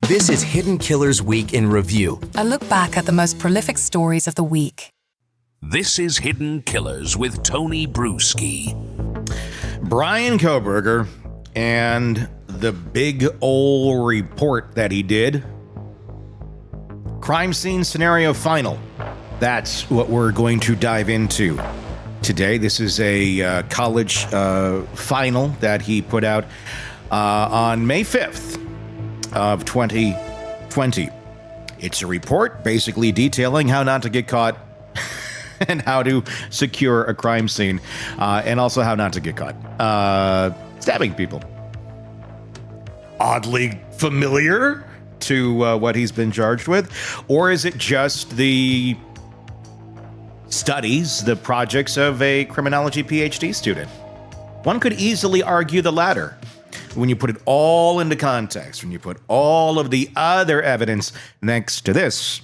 This is Hidden Killers Week in Review. A look back at the most prolific stories of the week. This is Hidden Killers with Tony Brueski. Bryan Kohberger and the big ol' report that he did. Crime scene scenario final. That's what we're going to dive into today. This is a college final that he put out on May 5th of 2020. It's a report basically detailing how not to get caught and how to secure a crime scene, and also how not to get caught stabbing people. Oddly familiar to what he's been charged with, or is it just the studies, the projects of a criminology PhD student? One could easily argue the latter. When you put it all into context, when you put all of the other evidence next to this,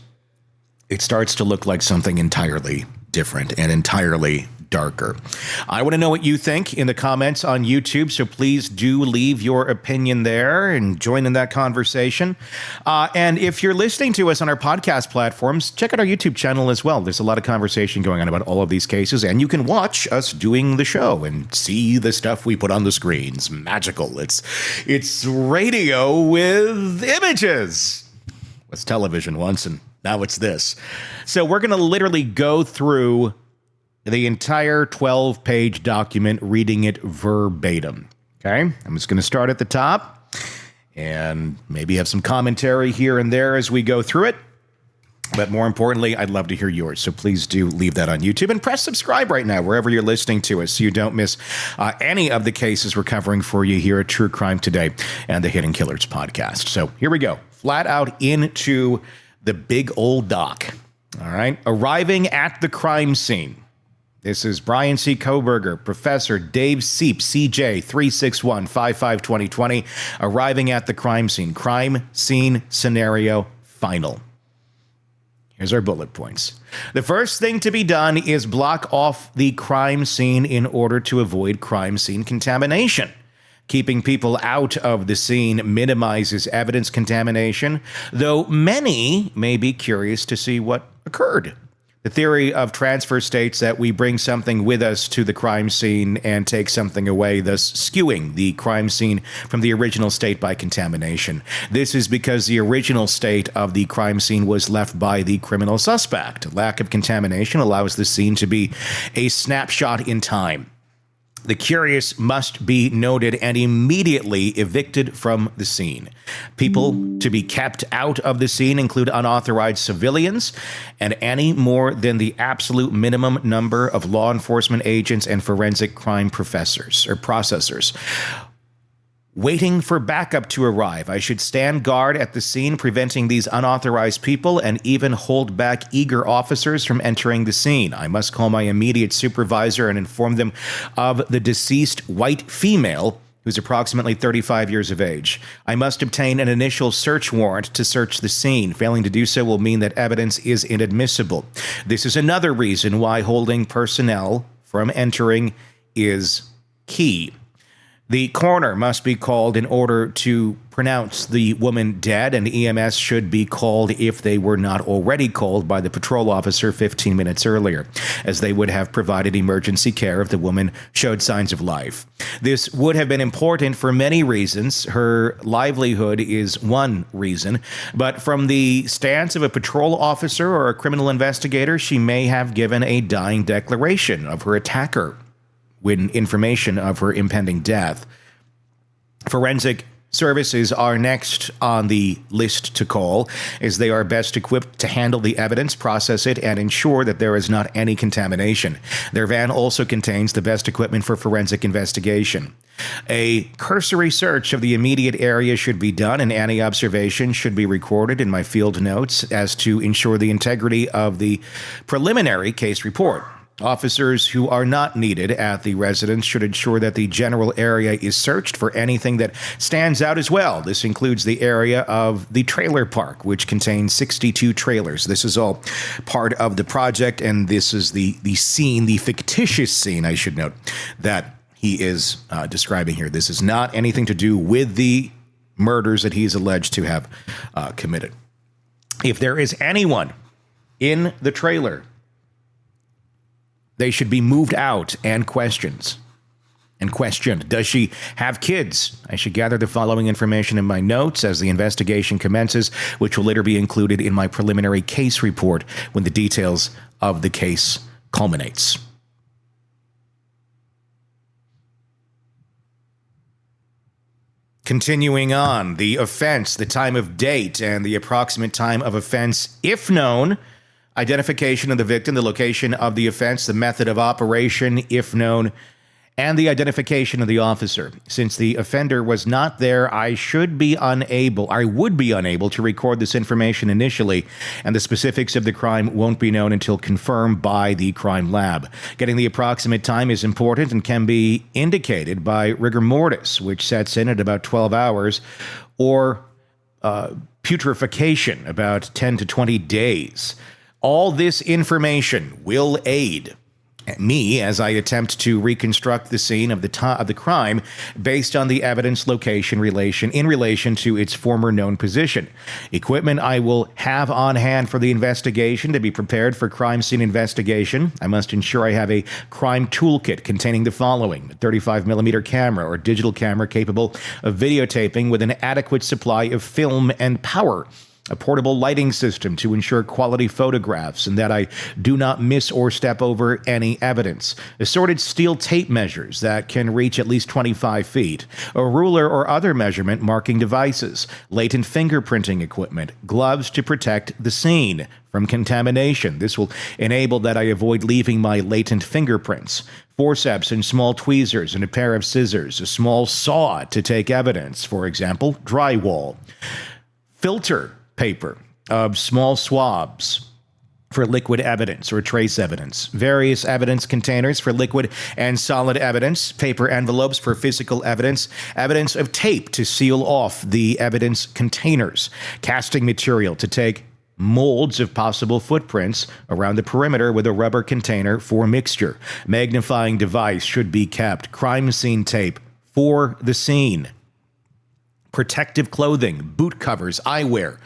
it starts to look like something entirely different and entirely darker. I want to know what you think in the comments on YouTube, so please do leave your opinion there and join in that conversation. And if you're listening to us on our podcast platforms, check out our YouTube channel as well. There's a lot of conversation going on about all of these cases, and you can watch us doing the show and see the stuff we put on the screens. Magical. It's radio with images. It was television once, and now it's this. So we're going to literally go through the entire 12-page document, reading it verbatim. Okay? I'm just going to start at the top and maybe have some commentary here and there as we go through it. But more importantly, I'd love to hear yours. So please do leave that on YouTube and press subscribe right now, wherever you're listening to us, so you don't miss any of the cases we're covering for you here at True Crime Today and the Hidden Killers podcast. So here we go. Flat out into the big old doc. All right. Arriving at the crime scene. This is Bryan C. Kohberger, Professor Dave Seep, CJ 361-55-2020, arriving at the crime scene scenario final. Here's our bullet points. The first thing to be done is block off the crime scene in order to avoid crime scene contamination. Keeping people out of the scene minimizes evidence contamination, though many may be curious to see what occurred. The theory of transfer states that we bring something with us to the crime scene and take something away, thus skewing the crime scene from the original state by contamination. This is because the original state of the crime scene was left by the criminal suspect. Lack of contamination allows the scene to be a snapshot in time. The curious must be noted and immediately evicted from the scene. People to be kept out of the scene include unauthorized civilians and any more than the absolute minimum number of law enforcement agents and forensic crime professors or processors. Waiting for backup to arrive. I should stand guard at the scene, preventing these unauthorized people and even hold back eager officers from entering the scene. I must call my immediate supervisor and inform them of the deceased white female who's approximately 35 years of age. I must obtain an initial search warrant to search the scene. Failing to do so will mean that evidence is inadmissible. This is another reason why holding personnel from entering is key. The coroner must be called in order to pronounce the woman dead, and EMS should be called if they were not already called by the patrol officer 15 minutes earlier, as they would have provided emergency care if the woman showed signs of life. This would have been important for many reasons. Her livelihood is one reason, but from the stance of a patrol officer or a criminal investigator, she may have given a dying declaration of her attacker when information of her impending death. Forensic services are next on the list to call, as they are best equipped to handle the evidence, process it, and ensure that there is not any contamination. Their van also contains the best equipment for forensic investigation. A cursory search of the immediate area should be done, and any observations should be recorded in my field notes as to ensure the integrity of the preliminary case report. Officers who are not needed at the residence should ensure that the general area is searched for anything that stands out as well. This includes the area of the trailer park, which contains 62 trailers. This is all part of the project, and this is the scene, the fictitious scene, I should note, that he is describing here. This is not anything to do with the murders that he's alleged to have committed. If there is anyone in the trailer, they should be moved out and questioned. Does she have kids? I should gather the following information in my notes as the investigation commences, which will later be included in my preliminary case report when the details of the case culminates. Continuing on, the offense, the time of date, and the approximate time of offense, if known, identification of the victim, the location of the offense, the method of operation, if known, and the identification of the officer. Since the offender was not there, I would be unable to record this information initially, and the specifics of the crime won't be known until confirmed by the crime lab. Getting the approximate time is important and can be indicated by rigor mortis, which sets in at about 12 hours, or putrefaction, about 10 to 20 days. All this information will aid me as I attempt to reconstruct the scene of the crime based on the evidence location in relation to its former known position. Equipment I will have on hand for the investigation to be prepared for crime scene investigation. I must ensure I have a crime toolkit containing the following: a 35mm camera or digital camera capable of videotaping with an adequate supply of film and power, a portable lighting system to ensure quality photographs and that I do not miss or step over any evidence, assorted steel tape measures that can reach at least 25 feet, a ruler or other measurement marking devices, latent fingerprinting equipment, gloves to protect the scene from contamination. This will enable that I avoid leaving my latent fingerprints, forceps and small tweezers and a pair of scissors, a small saw to take evidence, for example, drywall, filter paper of small swabs for liquid evidence or trace evidence, various evidence containers for liquid and solid evidence, paper envelopes for physical evidence, evidence of tape to seal off the evidence containers, casting material to take molds of possible footprints around the perimeter with a rubber container for mixture. Magnifying device should be kept. Crime scene tape for the scene. Protective clothing, boot covers, eyewear,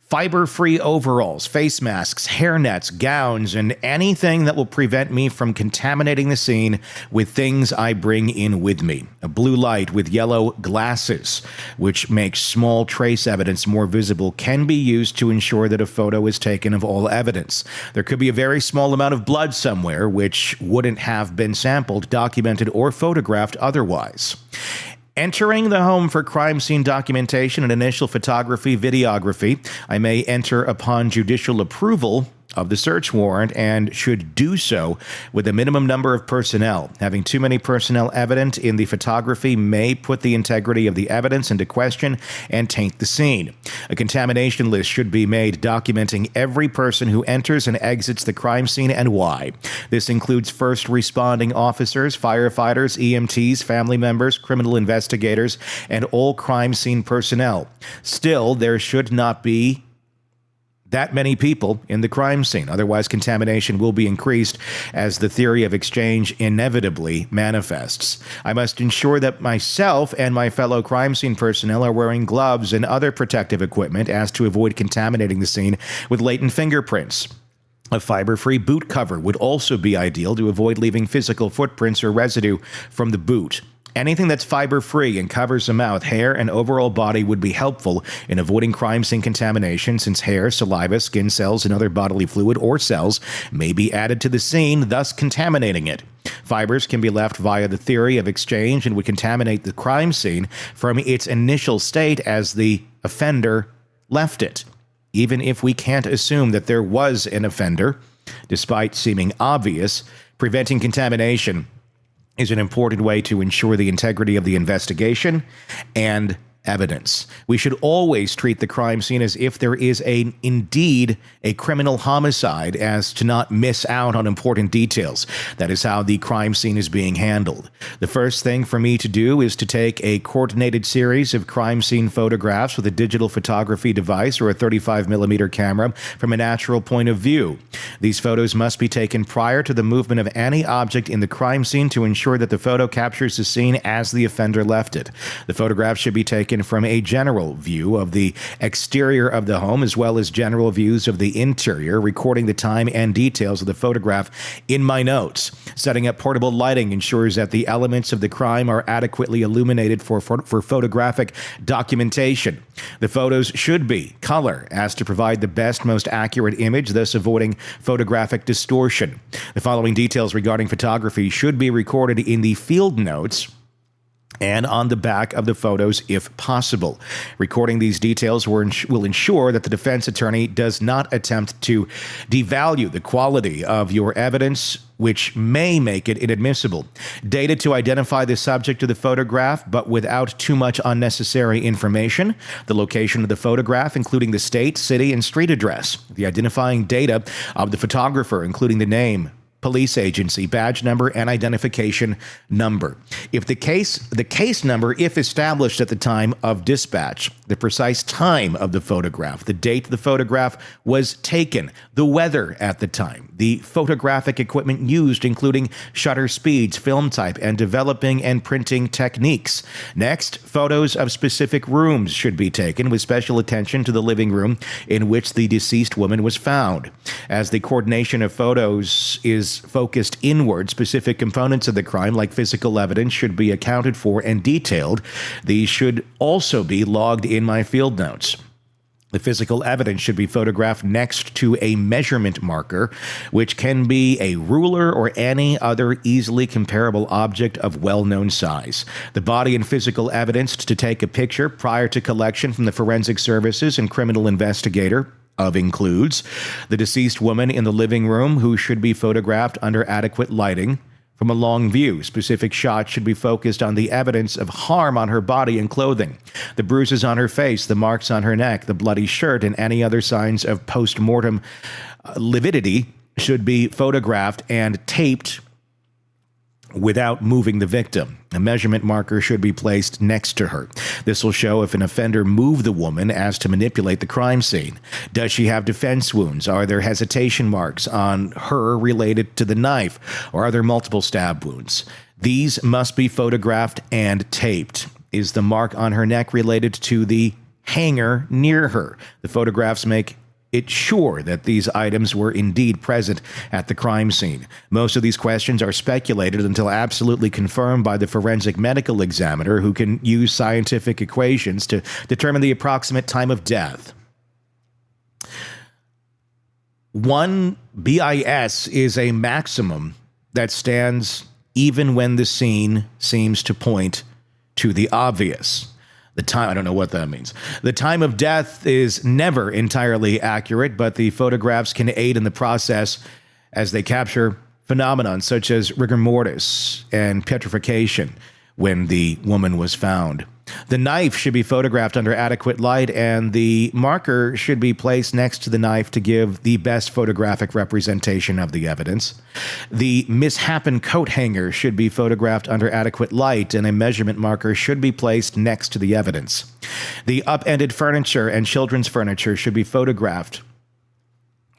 fiber-free overalls, face masks, hairnets, gowns, and anything that will prevent me from contaminating the scene with things I bring in with me. A blue light with yellow glasses, which makes small trace evidence more visible, can be used to ensure that a photo is taken of all evidence. There could be a very small amount of blood somewhere which wouldn't have been sampled, documented, or photographed otherwise. Entering the home for crime scene documentation and initial photography, videography, I may enter upon judicial approval of the search warrant and should do so with a minimum number of personnel. Having too many personnel evident in the photography may put the integrity of the evidence into question and taint the scene. A contamination list should be made documenting every person who enters and exits the crime scene and why. This includes first responding officers, firefighters, EMTs, family members, criminal investigators, and all crime scene personnel. Still, there should not be that many people in the crime scene. Otherwise, contamination will be increased as the theory of exchange inevitably manifests. I must ensure that myself and my fellow crime scene personnel are wearing gloves and other protective equipment as to avoid contaminating the scene with latent fingerprints. A fiber-free boot cover would also be ideal to avoid leaving physical footprints or residue from the boot. Anything that's fiber-free and covers the mouth, hair, and overall body would be helpful in avoiding crime scene contamination, since hair, saliva, skin cells, and other bodily fluid or cells may be added to the scene, thus contaminating it. Fibers can be left via the theory of exchange and would contaminate the crime scene from its initial state as the offender left it. Even if we can't assume that there was an offender, despite seeming obvious, preventing contamination is an important way to ensure the integrity of the investigation and evidence. We should always treat the crime scene as if there is indeed a criminal homicide, as to not miss out on important details. That is how the crime scene is being handled. The first thing for me to do is to take a coordinated series of crime scene photographs with a digital photography device or a 35mm camera from a natural point of view. These photos must be taken prior to the movement of any object in the crime scene to ensure that the photo captures the scene as the offender left it. The photograph should be taken taken from a general view of the exterior of the home as well as general views of the interior, recording the time and details of the photograph in my notes. Setting up portable lighting ensures that the elements of the crime are adequately illuminated for photographic documentation. The photos should be color as to provide the best, most accurate image, thus avoiding photographic distortion. The following details regarding photography should be recorded in the field notes and on the back of the photos if possible. Recording these details will ensure that the defense attorney does not attempt to devalue the quality of your evidence, which may make it inadmissible. Data to identify the subject of the photograph, but without too much unnecessary information. The location of the photograph, including the state, city, and street address. The identifying data of the photographer, including the name, police agency, badge number, and identification number. If the case number, if established at the time of dispatch, the precise time of the photograph, the date the photograph was taken, the weather at the time, the photographic equipment used, including shutter speeds, film type, and developing and printing techniques. Next, photos of specific rooms should be taken with special attention to the living room in which the deceased woman was found. As the coordination of photos is focused inward, specific components of the crime, like physical evidence, should be accounted for and detailed. These should also be logged in my field notes. The physical evidence should be photographed next to a measurement marker, which can be a ruler or any other easily comparable object of well-known size. The body and physical evidence to take a picture prior to collection from the forensic services and criminal investigator includes the deceased woman in the living room, who should be photographed under adequate lighting from a long view. Specific shots should be focused on the evidence of harm on her body and clothing, the bruises on her face, the marks on her neck, the bloody shirt, and any other signs of post-mortem lividity should be photographed and taped without moving the victim. A measurement marker should be placed next to her. This will show if an offender moved the woman as to manipulate the crime scene. Does she have defense wounds? Are there hesitation marks on her related to the knife? Or are there multiple stab wounds? These must be photographed and taped. Is the mark on her neck related to the hanger near her? The photographs make it's sure that these items were indeed present at the crime scene. Most of these questions are speculated until absolutely confirmed by the forensic medical examiner, who can use scientific equations to determine the approximate time of death. 1 BIS is a maximum that stands even when the scene seems to point to the obvious. The time, I don't know what that means. The time of death is never entirely accurate, but the photographs can aid in the process as they capture phenomenon such as rigor mortis and petrification when the woman was found. The knife should be photographed under adequate light, and the marker should be placed next to the knife to give the best photographic representation of the evidence. The misshapen coat hanger should be photographed under adequate light, and a measurement marker should be placed next to the evidence. The upended furniture and children's furniture should be photographed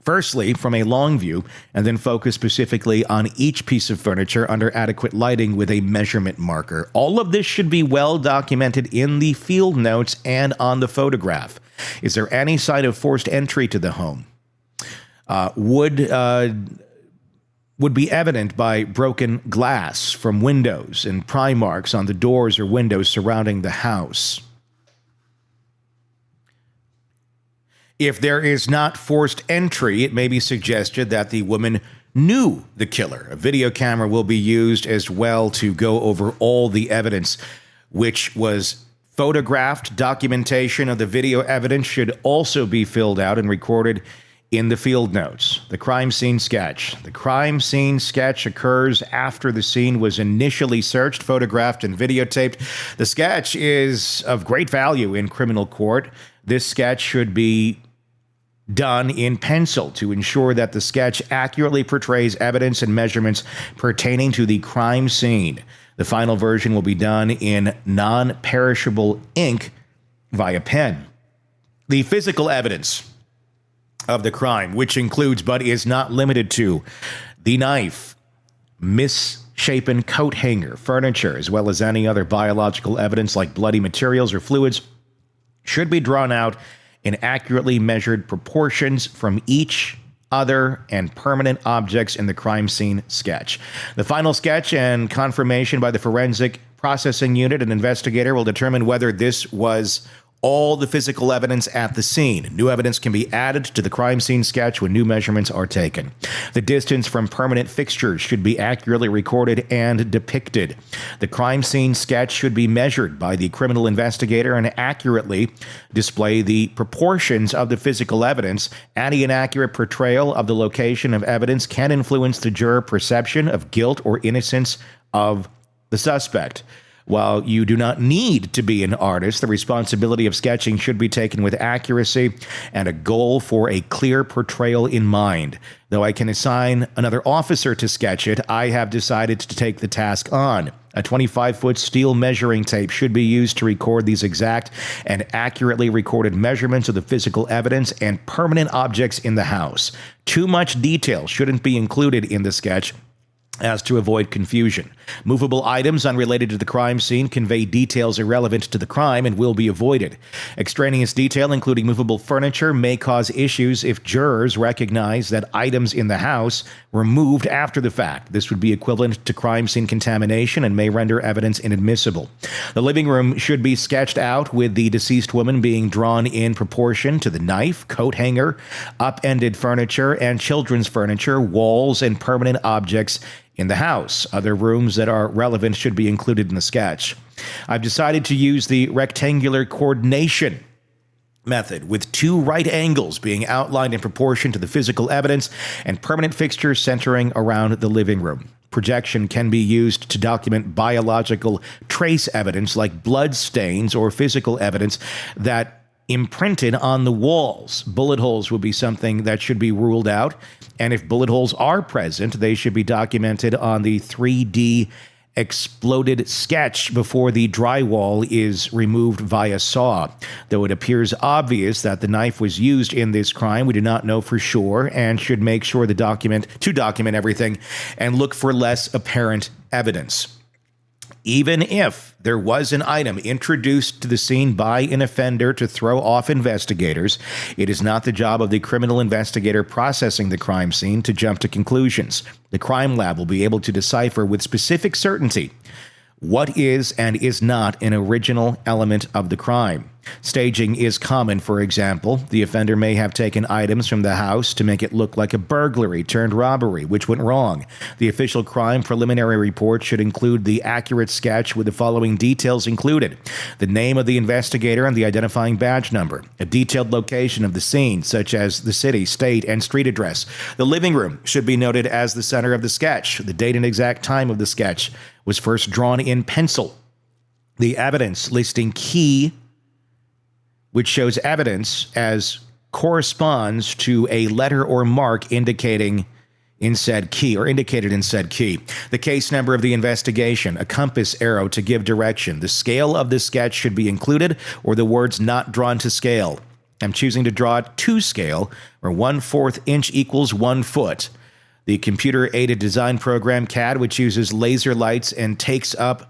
firstly from a long view, and then focus specifically on each piece of furniture under adequate lighting with a measurement marker. All of this should be well documented in the field notes and on the photograph. Is there any sign of forced entry to the home? Would be evident by broken glass from windows and pry marks on the doors or windows surrounding the house. If there is not forced entry, it may be suggested that the woman knew the killer. A video camera will be used as well to go over all the evidence which was photographed. Documentation of the video evidence should also be filled out and recorded in the field notes. The crime scene sketch. The crime scene sketch occurs after the scene was initially searched, photographed, and videotaped. The sketch is of great value in criminal court. This sketch should be done in pencil to ensure that the sketch accurately portrays evidence and measurements pertaining to the crime scene. The final version will be done in non-perishable ink via pen. The physical evidence of the crime, which includes but is not limited to the knife, misshapen misshapen coat hanger, furniture, as well as any other biological evidence like bloody materials or fluids, should be drawn out in accurately measured proportions from each other and permanent objects in the crime scene sketch. The final sketch and confirmation by the forensic processing unit and investigator will determine whether this was all the physical evidence at the scene. New evidence can be added to the crime scene sketch when new measurements are taken. The distance from permanent fixtures should be accurately recorded and depicted. The crime scene sketch should be measured by the criminal investigator and accurately display the proportions of the physical evidence. Any inaccurate portrayal of the location of evidence can influence the juror perception of guilt or innocence of the suspect. While you do not need to be an artist, the responsibility of sketching should be taken with accuracy and a goal for a clear portrayal in mind. Though I can assign another officer to sketch it, I have decided to take the task on. A 25-foot steel measuring tape should be used to record these exact and accurately recorded measurements of the physical evidence and permanent objects in the house. Too much detail shouldn't be included in the sketch as to avoid confusion. Movable items unrelated to the crime scene convey details irrelevant to the crime and will be avoided. Extraneous detail, including movable furniture, may cause issues if jurors recognize that items in the house were moved after the fact. This would be equivalent to crime scene contamination and may render evidence inadmissible. The living room should be sketched out with the deceased woman being drawn in proportion to the knife, coat hanger, upended furniture, and children's furniture, walls, and permanent objects in the house. Other rooms that are relevant should be included in the sketch. I've decided to use the rectangular coordination method, with two right angles being outlined in proportion to the physical evidence and permanent fixtures centering around the living room. Projection can be used to document biological trace evidence like blood stains or physical evidence that imprinted on the walls. Bullet holes would be something that should be ruled out, and if bullet holes are present, they should be documented on the 3D exploded sketch before the drywall is removed via saw. Though it appears obvious that the knife was used in this crime, we do not know for sure and should make sure to document everything and look for less apparent evidence. Even if there was an item introduced to the scene by an offender to throw off investigators, it is not the job of the criminal investigator processing the crime scene to jump to conclusions. The crime lab will be able to decipher with specific certainty what is and is not an original element of the crime. Staging is common, for example. The offender may have taken items from the house to make it look like a burglary turned robbery, which went wrong. The official crime preliminary report should include the accurate sketch with the following details included: the name of the investigator and the identifying badge number, a detailed location of the scene, such as the city, state, and street address. The living room should be noted as the center of the sketch. The date and exact time of the sketch was first drawn in pencil. The evidence listing key, which shows evidence as corresponds to a letter or mark indicating in said key or indicated in said key. The case number of the investigation, a compass arrow to give direction. The scale of the sketch should be included or the words not drawn to scale. I'm choosing to draw to scale, where 1/4 inch equals 1 foot. The computer-aided design program CAD, which uses laser lights and takes up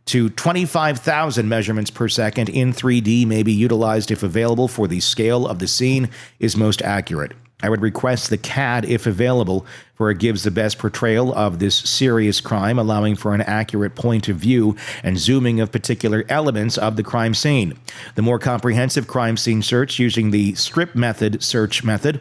to 25,000 measurements per second in 3D, may be utilized if available for the scale of the scene is most accurate. I would request the CAD if available, for it gives the best portrayal of this serious crime, allowing for an accurate point of view and zooming of particular elements of the crime scene. The more comprehensive crime scene search using the strip method search method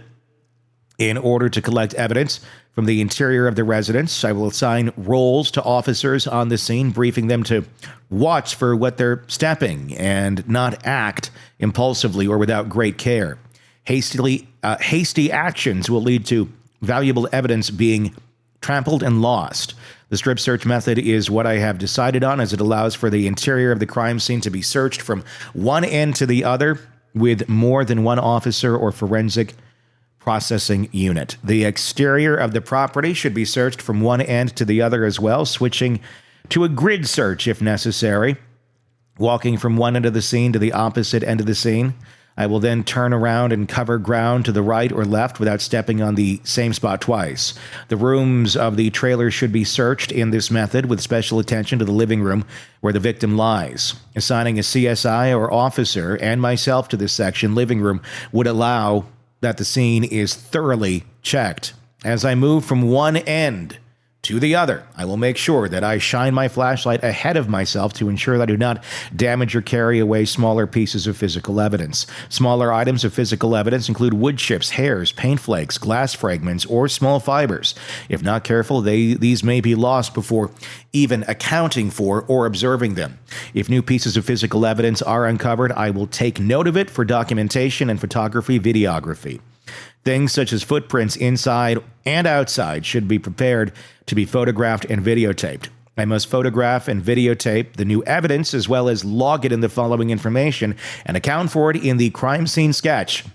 in order to collect evidence from the interior of the residence. I will assign roles to officers on the scene, briefing them to watch for what they're stepping and not act impulsively or without great care. Hasty actions will lead to valuable evidence being trampled and lost. The strip search method is what I have decided on, as it allows for the interior of the crime scene to be searched from one end to the other with more than one officer or forensic processing unit. The exterior of the property should be searched from one end to the other as well, switching to a grid search if necessary, walking from one end of the scene to the opposite end of the scene. I will then turn around and cover ground to the right or left without stepping on the same spot twice. The rooms of the trailer should be searched in this method with special attention to the living room where the victim lies. Assigning a CSI or officer and myself to this section, living room, would allow that the scene is thoroughly checked. As I move from one end to the other, I will make sure that I shine my flashlight ahead of myself to ensure that I do not damage or carry away smaller pieces of physical evidence. Smaller items of physical evidence include wood chips, hairs, paint flakes, glass fragments, or small fibers. If not careful, these may be lost before even accounting for or observing them. If new pieces of physical evidence are uncovered, I will take note of it for documentation and photography, videography. Things such as footprints inside and outside should be prepared to be photographed and videotaped. I must photograph and videotape the new evidence as well as log it in the following information and account for it in the crime scene sketch.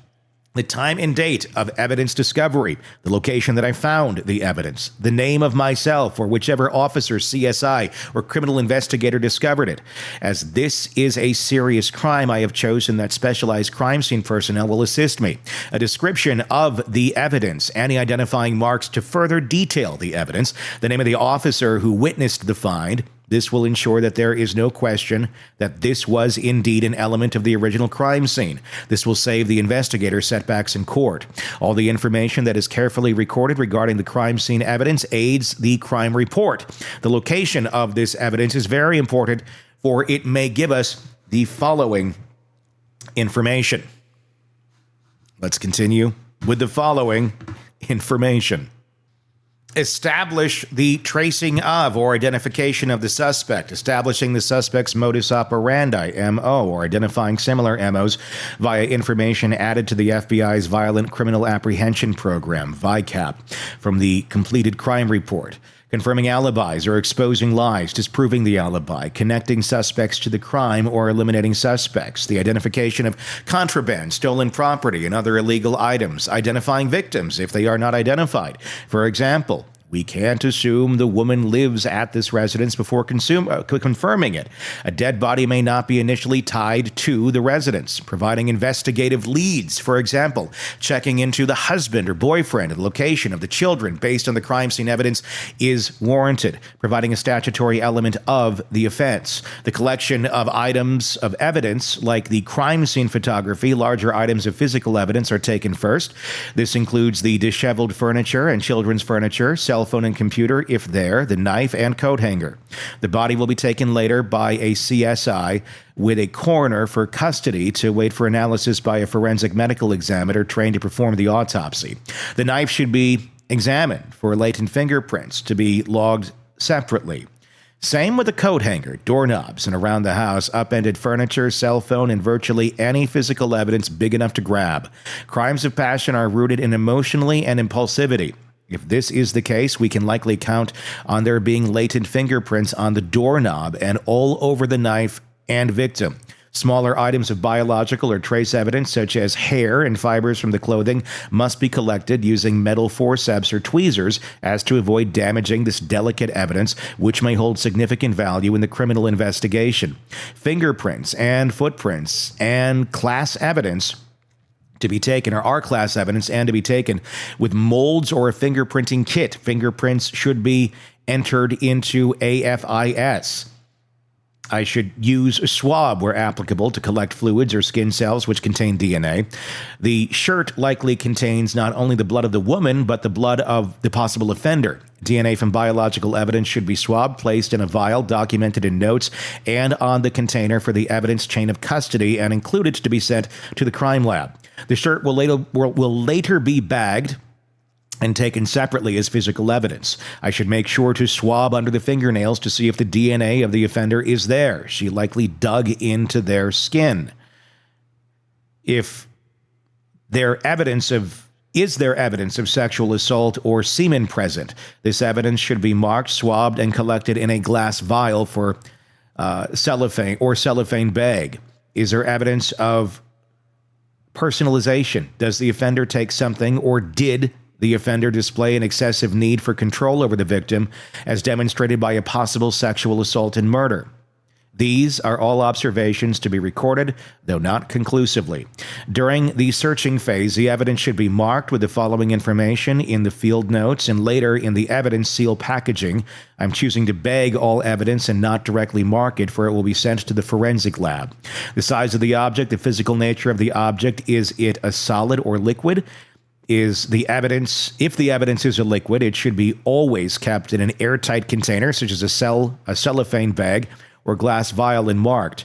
The time and date of evidence discovery, the location that I found the evidence, the name of myself or whichever officer, CSI, or criminal investigator discovered it. As this is a serious crime, I have chosen that specialized crime scene personnel will assist me. A description of the evidence, any identifying marks to further detail the evidence, the name of the officer who witnessed the find. This will ensure that there is no question that this was indeed an element of the original crime scene. This will save the investigator setbacks in court. All the information that is carefully recorded regarding the crime scene evidence aids the crime report. The location of this evidence is very important, for it may give us the following information. Let's continue with the following information. Establish the tracing of or identification of the suspect, establishing the suspect's modus operandi, MO, or identifying similar MOs via information added to the FBI's Violent Criminal Apprehension Program, VICAP, from the completed crime report. Confirming alibis or exposing lies, disproving the alibi, connecting suspects to the crime or eliminating suspects, the identification of contraband, stolen property, and other illegal items, identifying victims if they are not identified. For example, we can't assume the woman lives at this residence before confirming it. A dead body may not be initially tied to the residence. Providing investigative leads, for example, checking into the husband or boyfriend and the location of the children based on the crime scene evidence is warranted. Providing a statutory element of the offense. The collection of items of evidence, like the crime scene photography, larger items of physical evidence are taken first. This includes the disheveled furniture and children's furniture, cell phone and computer, if there, the knife and coat hanger. The body will be taken later by a CSI with a coroner for custody to wait for analysis by a forensic medical examiner trained to perform the autopsy. The knife should be examined for latent fingerprints to be logged separately. Same with the coat hanger, doorknobs, and around the house, upended furniture, cell phone, and virtually any physical evidence big enough to grab. Crimes of passion are rooted in emotionally and impulsivity. If this is the case, we can likely count on there being latent fingerprints on the doorknob and all over the knife and victim. Smaller items of biological or trace evidence, such as hair and fibers from the clothing, must be collected using metal forceps or tweezers as to avoid damaging this delicate evidence, which may hold significant value in the criminal investigation. Fingerprints and footprints and class evidence to be taken, or our class evidence, and to be taken with molds or a fingerprinting kit. Fingerprints should be entered into AFIS. I should use a swab where applicable to collect fluids or skin cells which contain DNA. The shirt likely contains not only the blood of the woman, but the blood of the possible offender. DNA from biological evidence should be swabbed, placed in a vial, documented in notes, and on the container for the evidence chain of custody, and included to be sent to the crime lab. The shirt will later be bagged and taken separately as physical evidence. I should make sure to swab under the fingernails to see if the DNA of the offender is there. She likely dug into their skin. Is there evidence of sexual assault or semen present? This evidence should be marked, swabbed, and collected in a glass vial for cellophane bag. Is there evidence of personalization? Does the offender take something, or did the offender display an excessive need for control over the victim, as demonstrated by a possible sexual assault and murder? These are all observations to be recorded, though not conclusively. During the searching phase, the evidence should be marked with the following information in the field notes and later in the evidence seal packaging. I'm choosing to bag all evidence and not directly mark it, for it will be sent to the forensic lab. The size of the object, the physical nature of the object, is it a solid or liquid? If the evidence is a liquid, it should be always kept in an airtight container, such as a cellophane bag, or glass vial, and marked.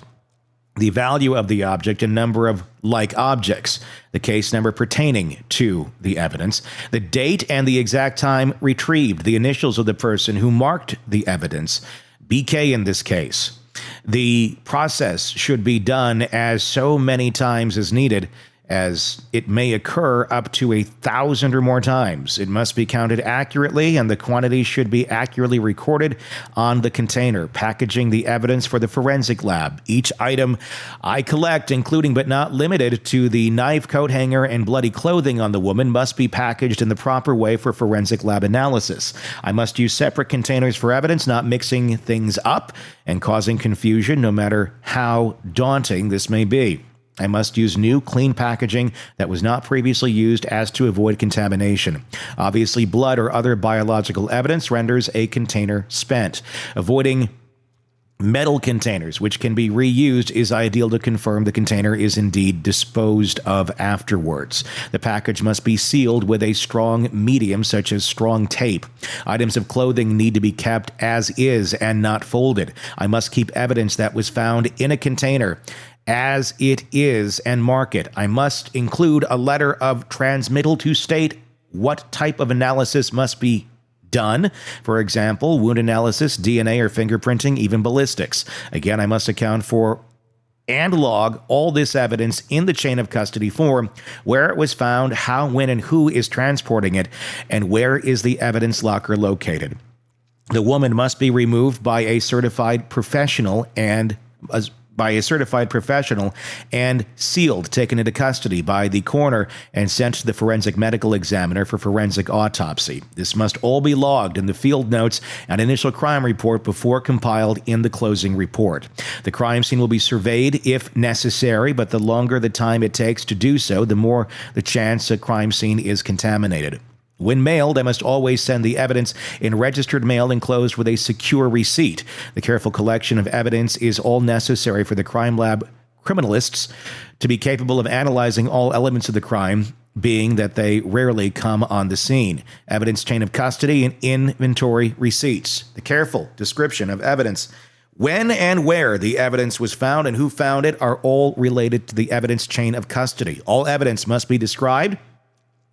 The value of the object and number of like objects, the case number pertaining to the evidence, the date and the exact time retrieved, the initials of the person who marked the evidence, BK in this case. The process should be done as so many times as needed, as it may occur up to 1,000 or more times. It must be counted accurately, and the quantity should be accurately recorded on the container, packaging the evidence for the forensic lab. Each item I collect, including but not limited to the knife, coat hanger, and bloody clothing on the woman, must be packaged in the proper way for forensic lab analysis. I must use separate containers for evidence, not mixing things up and causing confusion, no matter how daunting this may be. I must use new, clean packaging that was not previously used as to avoid contamination. Obviously, blood or other biological evidence renders a container spent. Avoiding metal containers, which can be reused, is ideal to confirm the container is indeed disposed of afterwards. The package must be sealed with a strong medium, such as strong tape. Items of clothing need to be kept as is and not folded. I must keep evidence that was found in a container as it is and mark it. I must include a letter of transmittal to state what type of analysis must be done. For example, wound analysis, DNA or fingerprinting, even ballistics. Again, I must account for and log all this evidence in the chain of custody form: where it was found, how, when, and who is transporting it, and where is the evidence locker located. The woman must be removed by a certified professional and sealed, taken into custody by the coroner, and sent to the forensic medical examiner for forensic autopsy. This must all be logged in the field notes and initial crime report before compiled in the closing report. The crime scene will be surveyed if necessary, but the longer the time it takes to do so, the more the chance a crime scene is contaminated. When mailed, I must always send the evidence in registered mail enclosed with a secure receipt. The careful collection of evidence is all necessary for the crime lab criminalists to be capable of analyzing all elements of the crime, being that they rarely come on the scene. Evidence chain of custody and inventory receipts. The careful description of evidence, when and where the evidence was found and who found it, are all related to the evidence chain of custody. All evidence must be described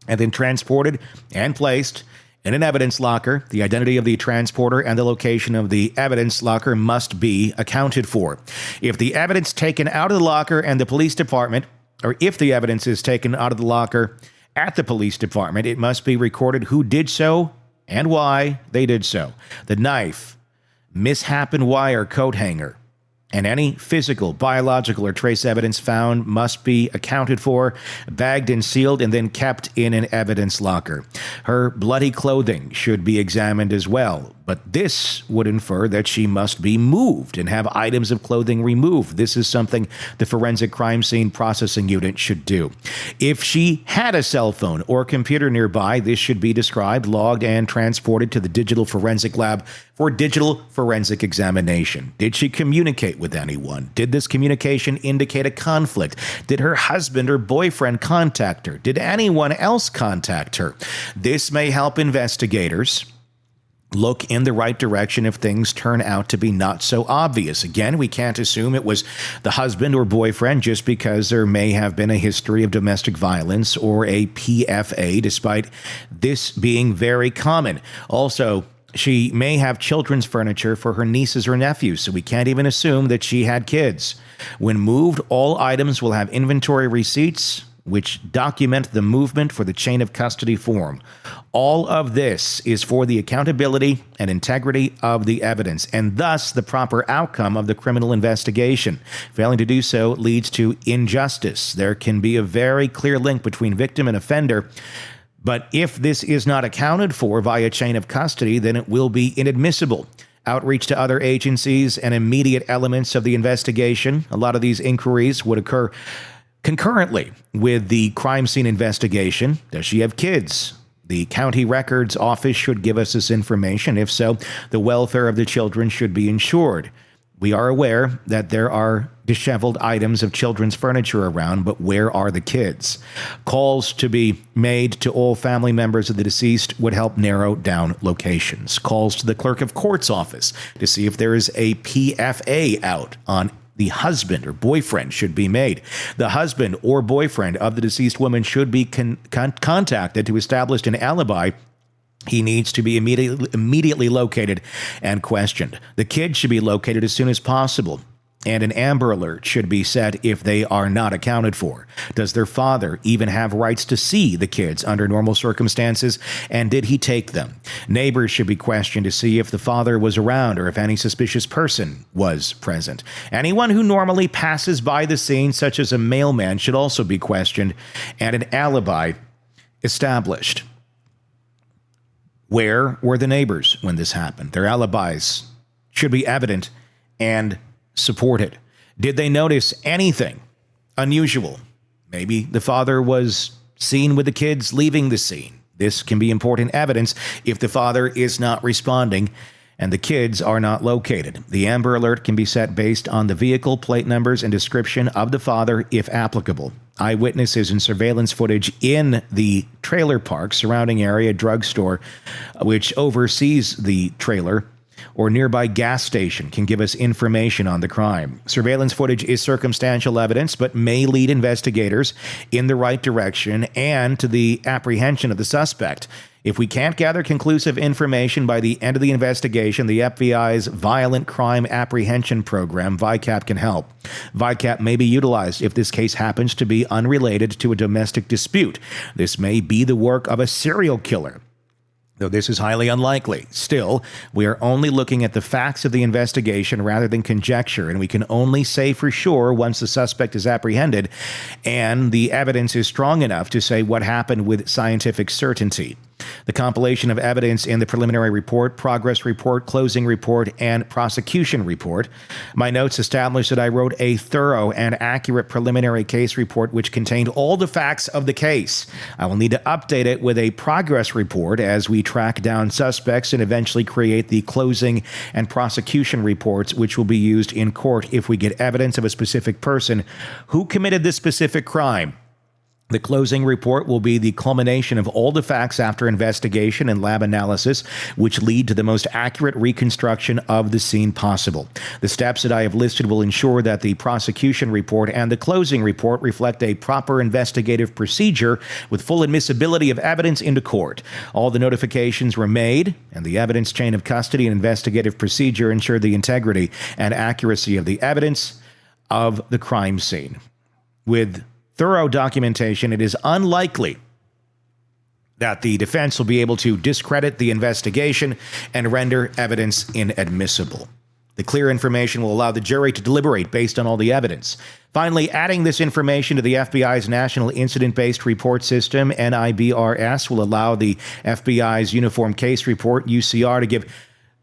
and then transported and placed in an evidence locker. The identity of the transporter and the location of the evidence locker must be accounted for. If the evidence taken out of the locker and the police department, or if the evidence is taken out of the locker at the police department, it must be recorded who did so and why they did so. The knife, misshapen wire coat hanger, and any physical, biological, or trace evidence found must be accounted for, bagged and sealed, and then kept in an evidence locker. Her bloody clothing should be examined as well, but this would infer that she must be moved and have items of clothing removed. This is something the forensic crime scene processing unit should do. If she had a cell phone or computer nearby, this should be described, logged, and transported to the digital forensic lab for digital forensic examination. Did she communicate with anyone? Did this communication indicate a conflict? Did her husband or boyfriend contact her? Did anyone else contact her? This may help investigators look in the right direction if things turn out to be not so obvious. Again, we can't assume it was the husband or boyfriend just because there may have been a history of domestic violence or a PFA, despite this being very common. Also, she may have children's furniture for her nieces or nephews, so we can't even assume that she had kids. When moved, all items will have inventory receipts, which document the movement for the chain of custody form. All of this is for the accountability and integrity of the evidence, and thus the proper outcome of the criminal investigation. Failing to do so leads to injustice. There can be a very clear link between victim and offender, but if this is not accounted for via chain of custody, then it will be inadmissible. outreach to other agencies, and immediate elements of the investigation. A lot of these inquiries would occur concurrently with the crime scene investigation. Does she have kids? The county records office should give us this information. If so, the welfare of the children should be ensured. We are aware that there are disheveled items of children's furniture around, but where are the kids? Calls to be made to all family members of the deceased would help narrow down locations. Calls to the clerk of court's office to see if there is a PFA out on the husband or boyfriend should be made. The husband or boyfriend of the deceased woman should be contacted to establish an alibi. He needs to be immediately located and questioned. The kids should be located as soon as possible, and an Amber Alert should be set if they are not accounted for. Does their father even have rights to see the kids under normal circumstances, and did he take them? Neighbors should be questioned to see if the father was around or if any suspicious person was present. Anyone who normally passes by the scene, such as a mailman, should also be questioned and an alibi established. Where were the neighbors when this happened? Their alibis should be evident and supported. Did they notice anything unusual? Maybe the father was seen with the kids leaving the scene. This can be important evidence if the father is not responding and the kids are not located. The Amber Alert can be set based on the vehicle plate numbers and description of the father, if applicable. Eyewitnesses and surveillance footage in the trailer park surrounding area, drugstore, which oversees the trailer, or nearby gas station can give us information on the crime. Surveillance footage is circumstantial evidence, but may lead investigators in the right direction and to the apprehension of the suspect. If we can't gather conclusive information by the end of the investigation, the FBI's Violent Crime Apprehension Program, VICAP, can help. VICAP may be utilized if this case happens to be unrelated to a domestic dispute. This may be the work of a serial killer, though this is highly unlikely. Still, we are only looking at the facts of the investigation rather than conjecture, and we can only say for sure once the suspect is apprehended and the evidence is strong enough to say what happened with scientific certainty. The compilation of evidence in the preliminary report, progress report, closing report, and prosecution report. My notes establish that I wrote a thorough and accurate preliminary case report which contained all the facts of the case. I will need to update it with a progress report as we track down suspects and eventually create the closing and prosecution reports, which will be used in court if we get evidence of a specific person who committed this specific crime. The closing report will be the culmination of all the facts after investigation and lab analysis, which lead to the most accurate reconstruction of the scene possible. The steps that I have listed will ensure that the prosecution report and the closing report reflect a proper investigative procedure with full admissibility of evidence into court. All the notifications were made, and the evidence chain of custody and investigative procedure ensured the integrity and accuracy of the evidence of the crime scene. With thorough documentation, it is unlikely that the defense will be able to discredit the investigation and render evidence inadmissible. The clear information will allow the jury to deliberate based on all the evidence. Finally, adding this information to the FBI's National Incident-Based Report System, NIBRS, will allow the FBI's Uniform Case Report, UCR, to give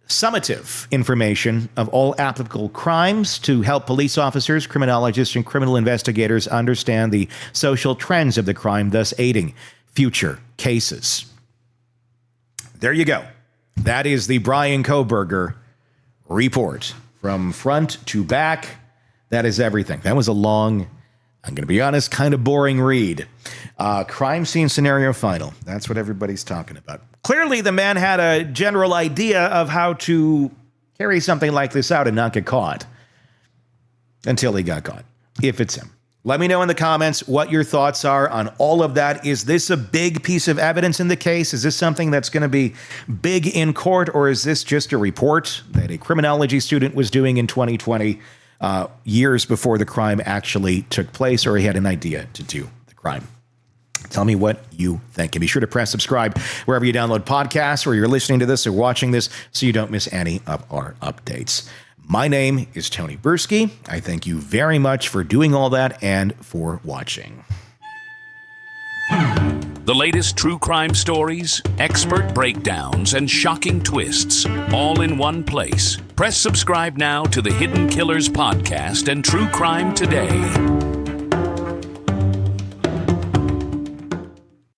summative information of all applicable crimes to help police officers, criminologists, and criminal investigators understand the social trends of the crime, thus aiding future cases. There you go. That is the Bryan Kohberger report. From front to back, that is everything. That was a long, I'm going to be honest, kind of boring read. Crime scene scenario final. That's what everybody's talking about. Clearly, the man had a general idea of how to carry something like this out and not get caught. Until he got caught, if it's him. Let me know in the comments what your thoughts are on all of that. Is this a big piece of evidence in the case? Is this something that's going to be big in court, or is this just a report that a criminology student was doing in 2020, years before the crime actually took place, or he had an idea to do the crime? Tell me what you think. And be sure to press subscribe wherever you download podcasts or you're listening to this or watching this so you don't miss any of our updates. My name is Tony Brueski. I thank you very much for doing all that and for watching. The The latest true crime stories, expert breakdowns, and shocking twists, all in one place. Press subscribe now to the Hidden Killers podcast and True Crime Today.